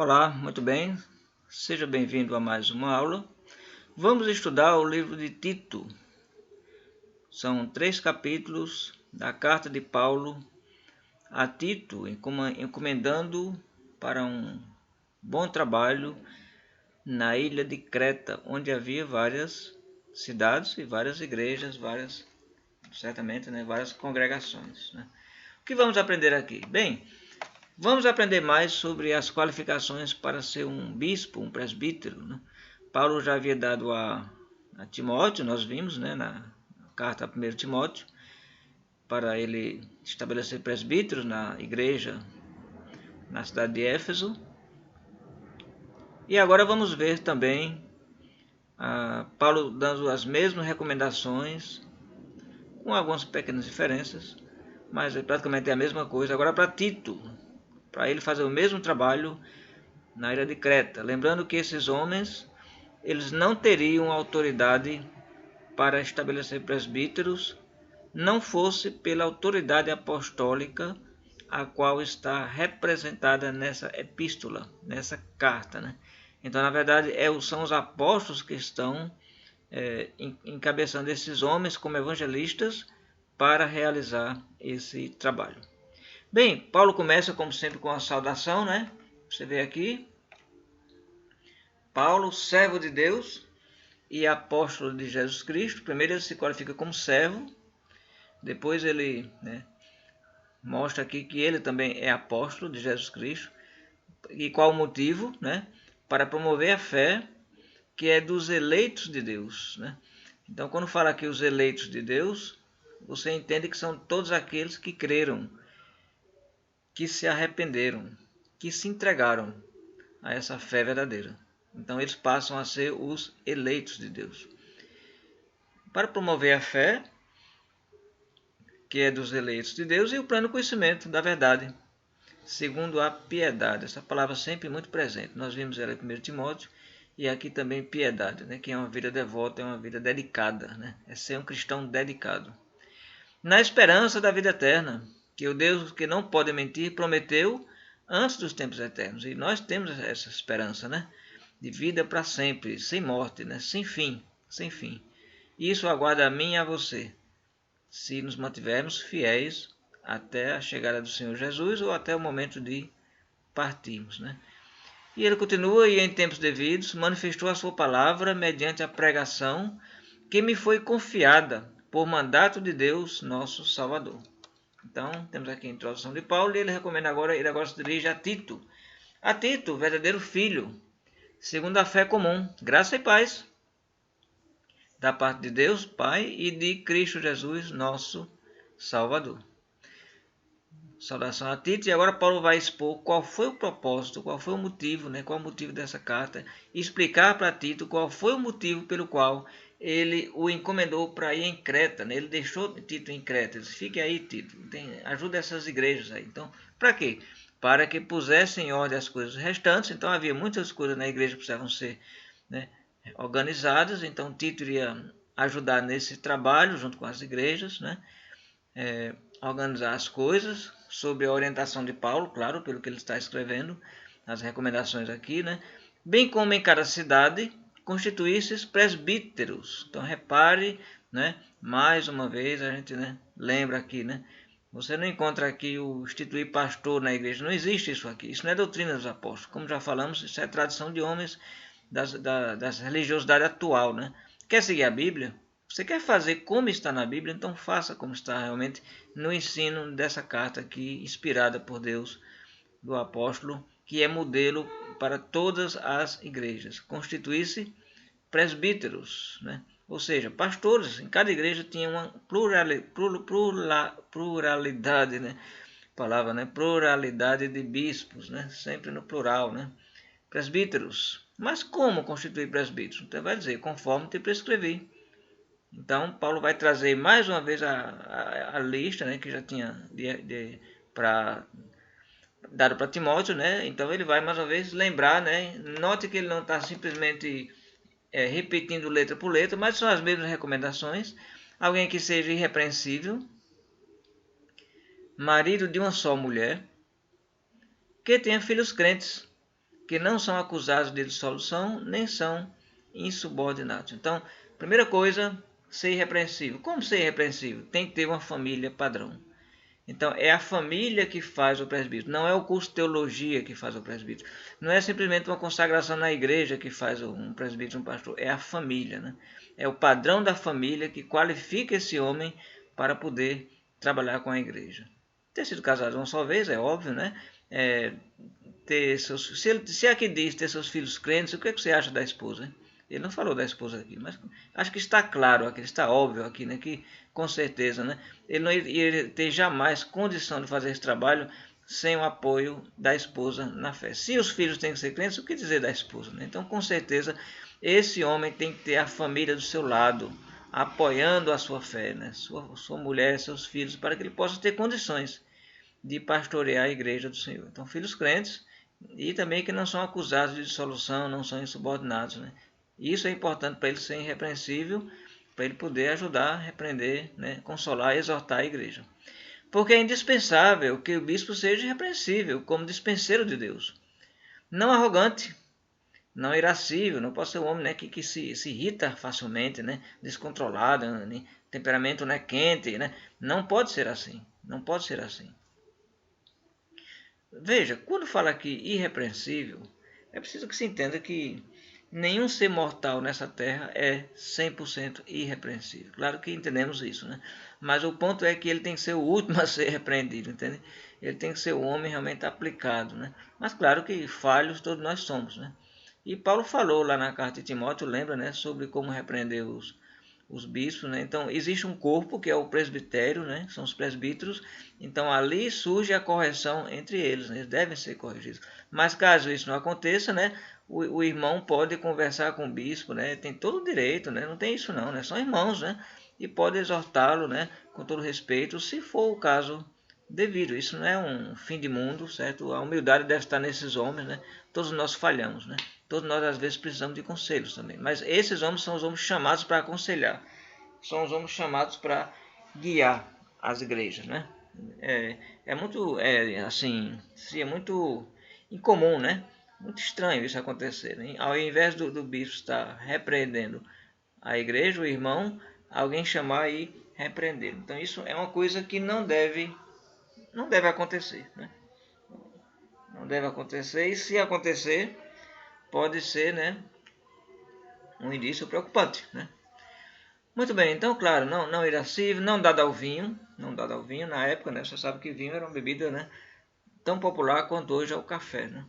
Olá, muito bem. Seja bem-vindo a mais uma aula. Vamos estudar o livro de Tito. São 3 capítulos da carta de Paulo a Tito, encomendando para um bom trabalho na ilha de Creta, onde havia várias cidades e várias igrejas, várias congregações. O que vamos aprender aqui? Bem, vamos aprender mais sobre as qualificações para ser um bispo, um presbítero. Paulo já havia dado a Timóteo, nós vimos na carta a 1 Timóteo, para ele estabelecer presbíteros na igreja na cidade de Éfeso. E agora vamos ver também Paulo dando as mesmas recomendações, com algumas pequenas diferenças, mas é praticamente a mesma coisa. Agora para Tito, para ele fazer o mesmo trabalho na ilha de Creta. Lembrando que esses homens, eles não teriam autoridade para estabelecer presbíteros, não fosse pela autoridade apostólica a qual está representada nessa epístola, nessa carta. Então, na verdade, são os apóstolos que estão encabeçando esses homens como evangelistas para realizar esse trabalho. Bem, Paulo começa, como sempre, com a saudação, Você vê aqui, Paulo, servo de Deus e apóstolo de Jesus Cristo. Primeiro ele se qualifica como servo, depois ele mostra aqui que ele também é apóstolo de Jesus Cristo. E qual o motivo? Para promover a fé que é dos eleitos de Deus. Então, quando fala aqui os eleitos de Deus, você entende que são todos aqueles que creram, que se arrependeram, que se entregaram a essa fé verdadeira. Então eles passam a ser os eleitos de Deus. Para promover a fé, que é dos eleitos de Deus, e o pleno conhecimento da verdade, segundo a piedade. Essa palavra sempre muito presente. Nós vimos ela em 1 Timóteo, e aqui também piedade, que é uma vida devota, é uma vida dedicada, é ser um cristão dedicado. Na esperança da vida eterna, que o Deus que não pode mentir prometeu antes dos tempos eternos. E nós temos essa esperança, de vida para sempre, sem morte, sem fim, sem fim. Isso aguarda a mim e a você, se nos mantivermos fiéis até a chegada do Senhor Jesus ou até o momento de partirmos. E ele continua, e em tempos devidos manifestou a sua palavra mediante a pregação que me foi confiada por mandato de Deus, nosso Salvador. Então, temos aqui a introdução de Paulo, e ele agora se dirige a Tito, verdadeiro filho, segundo a fé comum, graça e paz, da parte de Deus, Pai, e de Cristo Jesus, nosso Salvador. Saudação a Tito, e agora Paulo vai expor qual foi o propósito, qual foi o motivo, qual é o motivo dessa carta, e explicar para Tito qual foi o motivo pelo qual ele o encomendou para ir em Creta. Ele deixou Tito em Creta. Ele disse: fique aí, Tito, ajuda essas igrejas aí. Então, para quê? Para que pusessem em ordem as coisas restantes. Então, havia muitas coisas na igreja que precisavam ser organizadas. Então, Tito iria ajudar nesse trabalho, junto com as igrejas, organizar as coisas, sob a orientação de Paulo, claro, pelo que ele está escrevendo, as recomendações aqui, bem como em cada cidade constituísse presbíteros. Então repare, mais uma vez a gente lembra aqui, você não encontra aqui o instituir pastor na igreja, não existe isso aqui, isso não é doutrina dos apóstolos, como já falamos, isso é tradição de homens das religiosidade atual. Quer seguir a Bíblia? Você quer fazer como está na Bíblia? Então faça como está realmente no ensino dessa carta aqui, inspirada por Deus, do apóstolo, que é modelo para todas as igrejas. Constituir-se presbíteros, ou seja, pastores. Em cada igreja tinha uma pluralidade, pluralidade de bispos, sempre no plural, presbíteros. Mas como constituir presbíteros? Então vai dizer, conforme te prescrevi. Então, Paulo vai trazer mais uma vez a lista, que já tinha dado para Timóteo, Então, ele vai mais uma vez lembrar, Note que ele não está simplesmente repetindo letra por letra, mas são as mesmas recomendações. Alguém que seja irrepreensível, marido de uma só mulher, que tenha filhos crentes, que não são acusados de dissolução, nem são insubordinados. Então, primeira coisa, ser irrepreensível. Como ser irrepreensível? Tem que ter uma família padrão. Então, é a família que faz o presbítero, não é o curso de teologia que faz o presbítero. Não é simplesmente uma consagração na igreja que faz um presbítero, um pastor. É a família, né? É o padrão da família que qualifica esse homem para poder trabalhar com a igreja. Ter sido casado uma só vez, é óbvio, né? Ter seus, se aqui diz ter seus filhos crentes, o que, é que você acha da esposa? Hein? Ele não falou da esposa aqui, mas acho que está claro aqui, está óbvio aqui, né? Que com certeza, né? Ele não iria ter jamais condição de fazer esse trabalho sem o apoio da esposa na fé. Se os filhos têm que ser crentes, o que dizer da esposa? Né? Então, com certeza, esse homem tem que ter a família do seu lado, apoiando a sua fé, né? Sua mulher, seus filhos, para que ele possa ter condições de pastorear a igreja do Senhor. Então, filhos crentes e também que não são acusados de dissolução, não são insubordinados, né? Isso é importante para ele ser irrepreensível, para ele poder ajudar, repreender, né? Consolar e exortar a igreja. Porque é indispensável que o bispo seja irrepreensível, como dispenseiro de Deus. Não arrogante, não irascível, não pode ser um homem, né, que se irrita facilmente, né, descontrolado, né, temperamento, né, quente, né? Não pode ser assim, não pode ser assim. Veja, quando fala aqui irrepreensível, é preciso que se entenda que nenhum ser mortal nessa terra é 100% irrepreensível. Claro que entendemos isso, né? Mas o ponto é que ele tem que ser o último a ser repreendido, entende? Ele tem que ser o homem realmente aplicado, né? Mas claro que falhos todos nós somos, né? E Paulo falou lá na carta de Timóteo, lembra, né? Sobre como repreender os bispos, né? Então existe um corpo que é o presbitério, né? São os presbíteros. Então ali surge a correção entre eles, né? Eles devem ser corrigidos. Mas caso isso não aconteça, né? O irmão pode conversar com o bispo, né? Tem todo o direito, né? Não tem isso não, né? São irmãos, né? E pode exortá-lo, né? Com todo respeito, se for o caso devido. Isso não é um fim de mundo, certo? A humildade deve estar nesses homens, né? Todos nós falhamos, né? Todos nós às vezes precisamos de conselhos também. Mas esses homens são os homens chamados para aconselhar. São os homens chamados para guiar as igrejas, né? É muito, assim, seria muito incomum, né? Muito estranho isso acontecer, né? Ao invés do bispo estar repreendendo a igreja, o irmão, alguém chamar e repreender. Então isso é uma coisa que não deve acontecer, né? Não deve acontecer, e se acontecer, pode ser, né, um indício preocupante, né? Muito bem, então, claro, não irascível, não dado ao vinho, na época, né? Você sabe que vinho era uma bebida, né, tão popular quanto hoje é o café, né?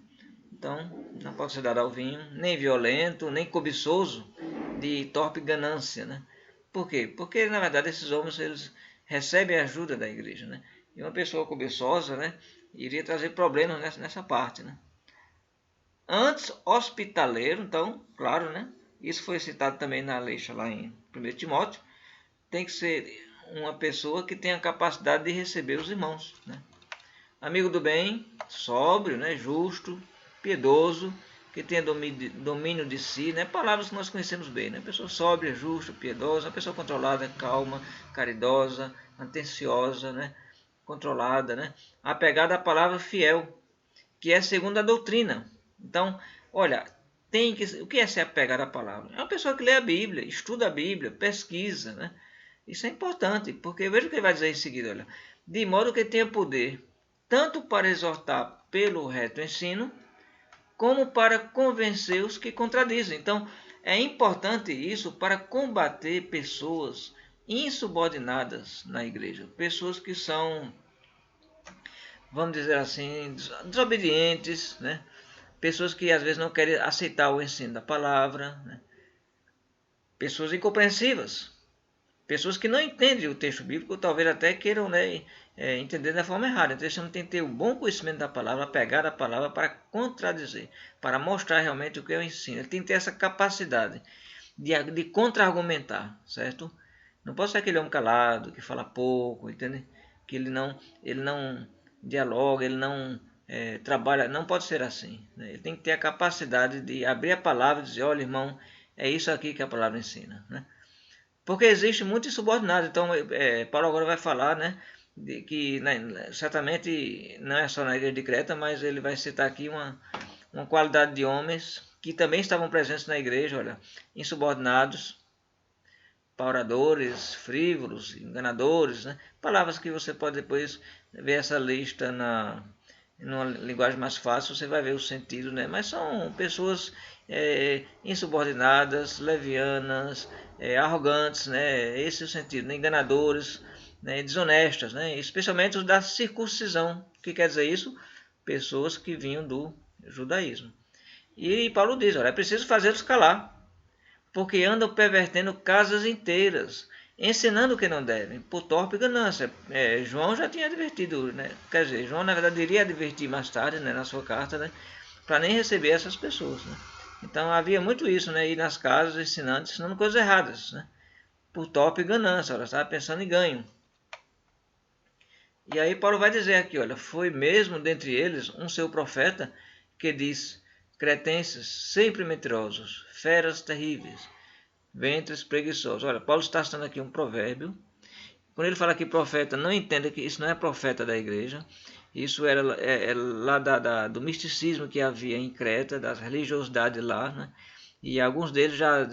Então, não pode ser dado ao vinho, nem violento, nem cobiçoso, de torpe ganância, né? Por quê? Porque, na verdade, esses homens, eles recebem a ajuda da igreja, né? E uma pessoa cobiçosa, né, iria trazer problemas nessa parte, né? Antes, hospitaleiro, então, claro, né? Isso foi citado também na Leixa, lá em 1 Timóteo. Tem que ser uma pessoa que tenha capacidade de receber os irmãos, né? Amigo do bem, sóbrio, né? Justo, piedoso, que tenha domínio de si, né? Palavras que nós conhecemos bem, né? Pessoa sóbria, justa, piedosa, uma pessoa controlada, calma, caridosa, atenciosa, né? Controlada, né? Apegada à palavra fiel, que é segundo a doutrina. Então, olha, o que é ser apegado à palavra? É uma pessoa que lê a Bíblia, estuda a Bíblia, pesquisa, né? Isso é importante, porque veja o que ele vai dizer em seguida, olha. De modo que tenha poder, tanto para exortar pelo reto ensino, como para convencer os que contradizem. Então, é importante isso para combater pessoas insubordinadas na igreja. Pessoas que são, vamos dizer assim, desobedientes, né? Pessoas que às vezes não querem aceitar o ensino da palavra, né? Pessoas incompreensivas, pessoas que não entendem o texto bíblico, talvez até queiram, né, entender da forma errada. Então, você não tem que ter um bom conhecimento da palavra, pegar a palavra para contradizer, para mostrar realmente o que eu ensino. Ele tem que ter essa capacidade de contra-argumentar, certo? Não pode ser aquele homem calado, que fala pouco, entende? Que ele não dialoga, ele não trabalha, não pode ser assim, né? Ele tem que ter a capacidade de abrir a palavra e dizer, olha, irmão, é isso aqui que a palavra ensina, né? Porque existe muito insubordinado. Então, Paulo agora vai falar, né, de que, né, certamente não é só na igreja de Creta, mas ele vai citar aqui uma qualidade de homens que também estavam presentes na igreja, olha, insubordinados, pauradores, frívolos, enganadores, né? Palavras que você pode depois ver essa lista numa linguagem mais fácil, você vai ver o sentido, né? Mas são pessoas insubordinadas, levianas, arrogantes, né? Esse é o sentido, né? Enganadores, né? Desonestas, né? Especialmente os da circuncisão. O que quer dizer isso? Pessoas que vinham do judaísmo. E Paulo diz, olha, é preciso fazê-los calar, porque andam pervertendo casas inteiras, ensinando o que não devem, por torpe ganância. João já tinha advertido, né? Quer dizer, João na verdade iria advertir mais tarde, né, na sua carta, né, para nem receber essas pessoas. Né? Então havia muito isso, né, ir nas casas ensinando coisas erradas, né, por torpe ganância, ela estava pensando em ganho. E aí Paulo vai dizer aqui, olha, foi mesmo dentre eles um seu profeta que diz, cretenses sempre mentirosos, feras terríveis, ventres preguiçosos. Olha, Paulo está citando aqui um provérbio. Quando ele fala que profeta, não entenda que isso não é profeta da igreja. Isso era lá do misticismo que havia em Creta, das religiosidades lá, né? E alguns deles já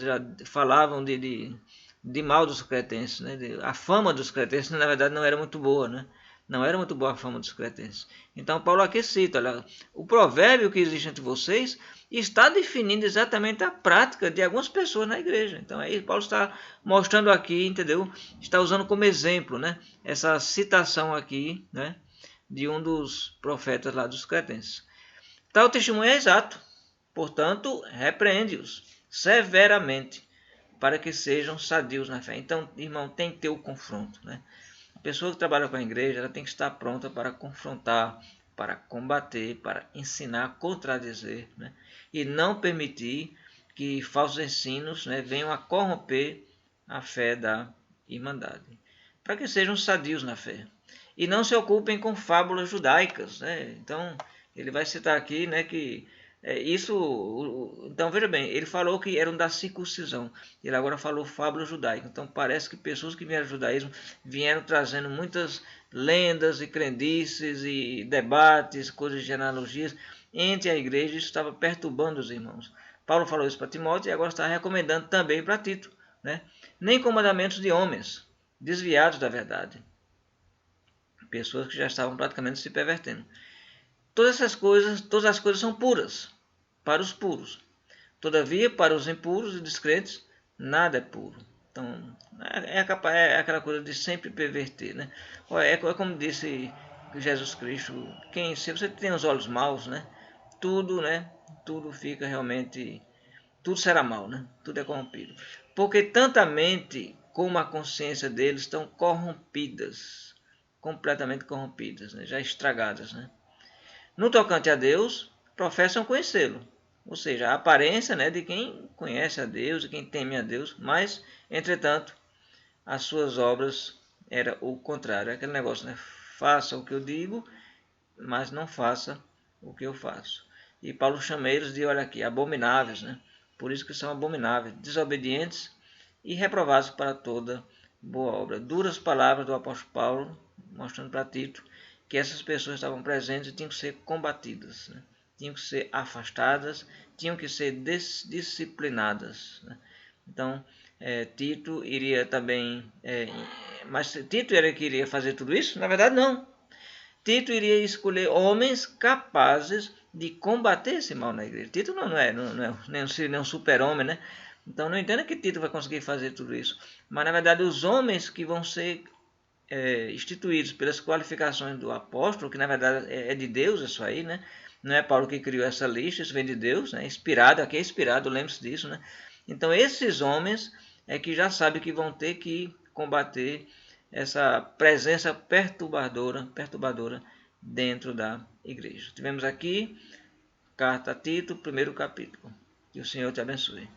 falavam de mal dos cretenses, né? A fama dos cretenses, na verdade, não era muito boa, né? Não era muito boa a fama dos cretenses. Então, Paulo aqui cita, olha, o provérbio que existe entre vocês está definindo exatamente a prática de algumas pessoas na igreja. Então, aí Paulo está mostrando aqui, entendeu? Está usando como exemplo, né? Essa citação aqui, né? De um dos profetas lá dos cretenses. Tal testemunho é exato. Portanto, repreende-os severamente, para que sejam sadios na fé. Então, irmão, tem que ter o confronto, né? A pessoa que trabalha com a igreja, ela tem que estar pronta para confrontar, para combater, para ensinar, contradizer, né? E não permitir que falsos ensinos, né, venham a corromper a fé da irmandade. Para que sejam sadios na fé. E não se ocupem com fábulas judaicas, né? Então, ele vai citar aqui, né, que então veja bem, ele falou que eram da circuncisão, ele agora falou fábula judaica. Então parece que pessoas que vieram do judaísmo vieram trazendo muitas lendas e crendices e debates, coisas de analogias entre a igreja, e isso estava perturbando os irmãos. Paulo falou isso para Timóteo e agora está recomendando também para Tito, né? Nem com mandamentos de homens desviados da verdade, pessoas que já estavam praticamente se pervertendo. Todas as coisas são puras para os puros. Todavia, para os impuros e descrentes, nada é puro. Então, é aquela coisa de sempre perverter, né? É como disse Jesus Cristo, se você tem os olhos maus, né? Tudo fica realmente, tudo será mal, né? Tudo é corrompido. Porque tanto a mente como a consciência deles estão corrompidas, completamente corrompidas, né? Já estragadas, né? No tocante a Deus, professam conhecê-lo, ou seja, a aparência, né, de quem conhece a Deus, de quem teme a Deus, mas, entretanto, as suas obras era o contrário, aquele negócio, né, faça o que eu digo, mas não faça o que eu faço. E Paulo chama eles de, olha aqui, abomináveis, né, por isso que são abomináveis, desobedientes e reprovados para toda boa obra. Duras palavras do apóstolo Paulo, mostrando para Tito que essas pessoas estavam presentes e tinham que ser combatidas, né? Tinham que ser afastadas, tinham que ser disciplinadas, né? Então, Tito iria também... mas Tito era que iria fazer tudo isso? Na verdade, não. Tito iria escolher homens capazes de combater esse mal na igreja. Tito não é nem um super-homem, né? Então, não entenda que Tito vai conseguir fazer tudo isso. Mas, na verdade, os homens que vão ser instituídos pelas qualificações do apóstolo, que na verdade é de Deus isso aí, né? Não é Paulo que criou essa lista, isso vem de Deus, né? Inspirado, aqui é inspirado, lembre-se disso, né? Então esses homens é que já sabem que vão ter que combater essa presença perturbadora dentro da igreja. Tivemos aqui, carta a Tito, primeiro capítulo. Que o Senhor te abençoe.